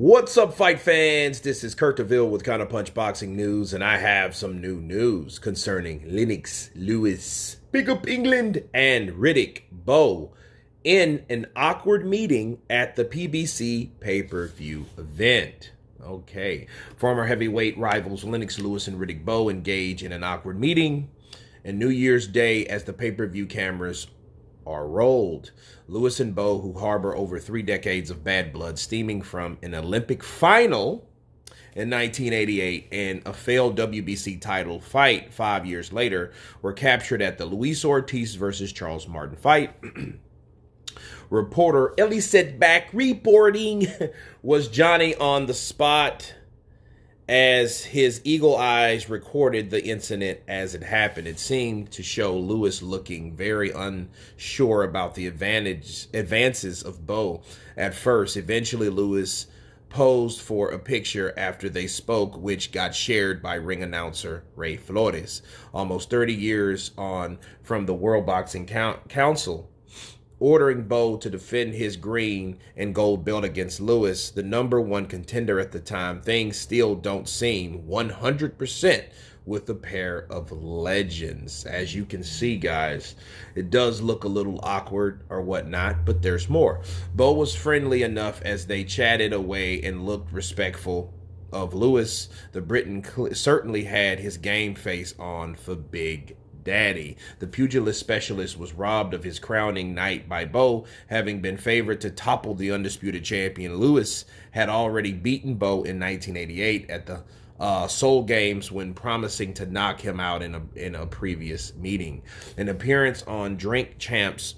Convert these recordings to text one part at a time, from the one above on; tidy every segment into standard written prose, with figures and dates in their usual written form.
What's up, fight fans? This is Kurt DeVille with Counterpunch Boxing News, and I have some new news concerning Lennox, Lewis, Big Up England, and Riddick, Bowe in an awkward meeting at the PBC pay-per-view event. Okay, former heavyweight rivals Lennox, Lewis, and Riddick Bowe engage in an awkward meeting on New Year's Day as the pay-per-view cameras are rolled. Lewis and Bowe, who harbor over 3 decades of bad blood stemming from an Olympic final in 1988 and a failed WBC title fight 5 years later, were captured at the Luis Ortiz versus Charles Martin fight. Reporter Ellie Setback reporting was Johnny on the spot as his eagle eyes recorded the incident as it happened. It seemed to show Lewis looking very unsure about the advances of Bowe at first. Eventually, Lewis posed for a picture after they spoke, which got shared by ring announcer Ray Flores. Almost 30 years on from the World Boxing Council ordering Bowe to defend his green and gold belt against Lewis, the #1 contender at the time, things still don't seem 100% with a pair of legends. As you can see, guys, it does look a little awkward or whatnot, but there's more. Bowe was friendly enough as they chatted away and looked respectful of Lewis. The Briton certainly had his game face on for Big Daddy. The pugilist specialist was robbed of his crowning night by Bowe, having been favored to topple the undisputed champion. Lewis had already beaten Bowe in 1988 at the Seoul Games when promising to knock him out in a previous meeting. An appearance on Drink Champs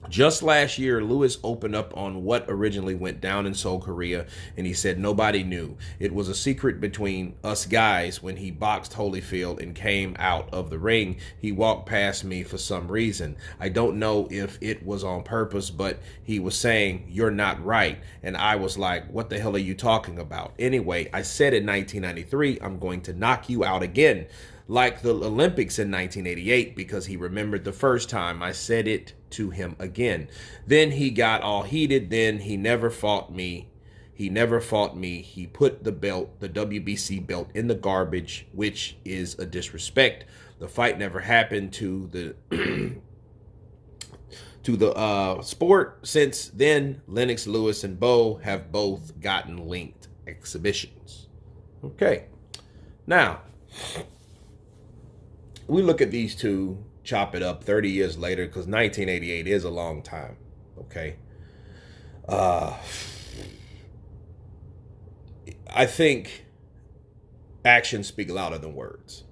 just last year, Lewis opened up on what originally went down in Seoul, Korea, and he said nobody knew. It was a secret between us guys. When he boxed Holyfield and came out of the ring, he walked past me for some reason. I don't know if it was on purpose, but he was saying, "You're not right." And I was like, "What the hell are you talking about?" Anyway, I said in 1993, "I'm going to knock you out again, like the Olympics in 1988, because he remembered the first time I said it to him again. Then he got all heated. Then he never fought me. He put the belt, the WBC belt, in the garbage, which is a disrespect. The fight never happened to the to the sport. Since then, Lennox, Lewis, and Bowe have both gotten linked exhibitions." Okay, now we look at these two, chop it up 30 years later, because 1988 is a long time, okay? I think actions speak louder than words.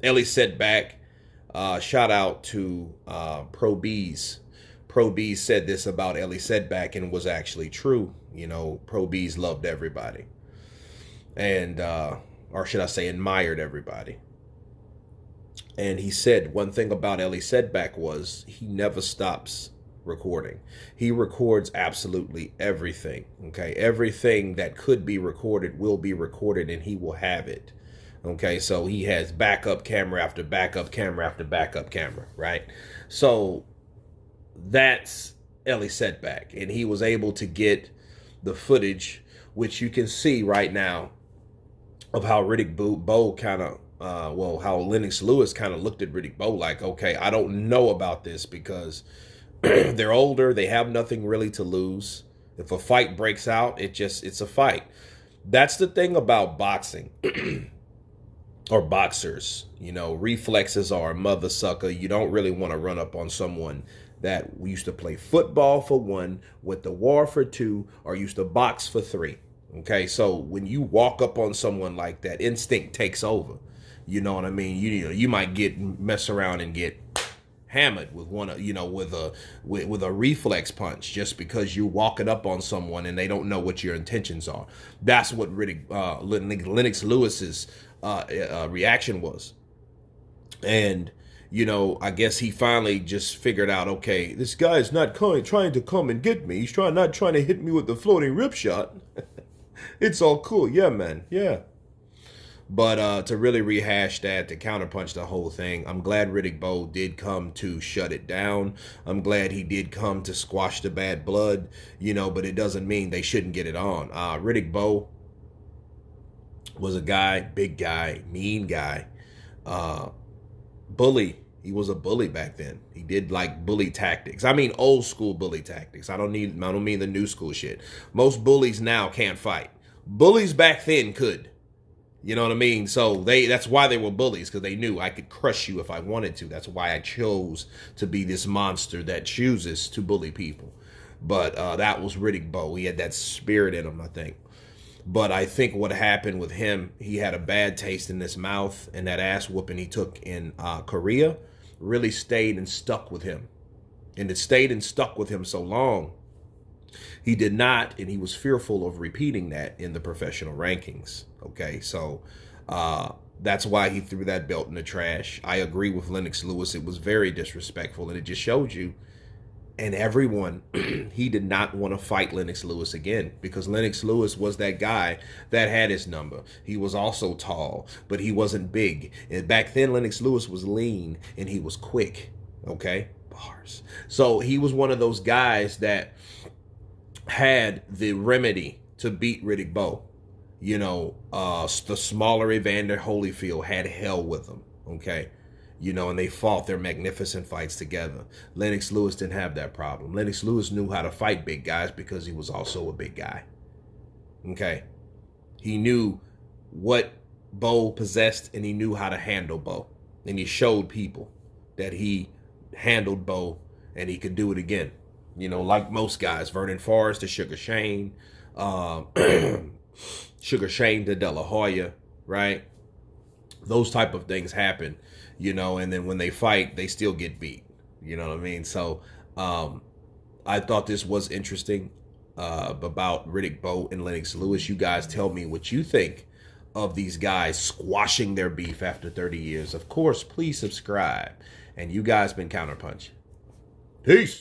Ellie Setback, shout out to Pro B's. Pro B's said this about Ellie Setback and was actually true. You know, Pro B's loved everybody. And or should I say admired everybody. And he said one thing about Ellie Setback was he never stops recording. He records absolutely everything, okay? Everything that could be recorded will be recorded, and he will have it, okay? So he has backup camera after backup camera after backup camera, right? So that's Ellie Setback, and he was able to get the footage, which you can see right now, of how Riddick Bowe kind of, how Lennox Lewis kind of looked at Riddick Bowe like, okay, I don't know about this because they're older. They have nothing really to lose. If a fight breaks out, it's a fight. That's the thing about boxing or boxers. You know, reflexes are a mother sucker. You don't really want to run up on someone that used to play football for 1, went to war for 2, or used to box for 3. Okay, so when you walk up on someone like that, instinct takes over. You know what I mean? You might mess around and get hammered with with a reflex punch just because you're walking up on someone and they don't know what your intentions are. That's what Lennox Lewis's reaction was. And you know, I guess he finally just figured out, okay, this guy is not trying to come and get me. He's not trying to hit me with the floating rip shot. It's all cool. Yeah, man. Yeah. But to really rehash that, to counterpunch the whole thing, I'm glad Riddick Bowe did come to shut it down. I'm glad he did come to squash the bad blood, you know, but it doesn't mean they shouldn't get it on. Riddick Bowe was a guy, big guy, mean guy, bully. He was a bully back then. He did like bully tactics. I mean, old school bully tactics. I don't mean the new school shit. Most bullies now can't fight. Bullies back then could. You know what I mean? So that's why they were bullies, because they knew I could crush you if I wanted to. That's why I chose to be this monster that chooses to bully people. But that was Riddick Bowe. He had that spirit in him, I think. But I think what happened with him, he had a bad taste in his mouth, and that ass whooping he took in Korea really stayed and stuck with him. And it stayed and stuck with him so long, he did not, and he was fearful of repeating that in the professional rankings. Okay, so that's why he threw that belt in the trash. I agree with Lennox Lewis. It was very disrespectful, and it just showed you, and everyone, he did not want to fight Lennox Lewis again, because Lennox Lewis was that guy that had his number. He was also tall, but he wasn't big. And back then, Lennox Lewis was lean, and he was quick. Okay, bars. So he was one of those guys that had the remedy to beat Riddick Bowe. You know, the smaller Evander Holyfield had hell with him, okay? You know, and they fought their magnificent fights together. Lennox Lewis didn't have that problem. Lennox Lewis knew how to fight big guys because he was also a big guy, okay? He knew what Bowe possessed, and he knew how to handle Bowe. And he showed people that he handled Bowe, and he could do it again. You know, like most guys, Vernon Forrest to Sugar Shane, Sugar Shane to De La Hoya, right? Those type of things happen, you know, and then when they fight, they still get beat. You know what I mean? So I thought this was interesting about Riddick Bowe and Lennox Lewis. You guys tell me what you think of these guys squashing their beef after 30 years. Of course, please subscribe. And you guys been Counterpunch. Peace.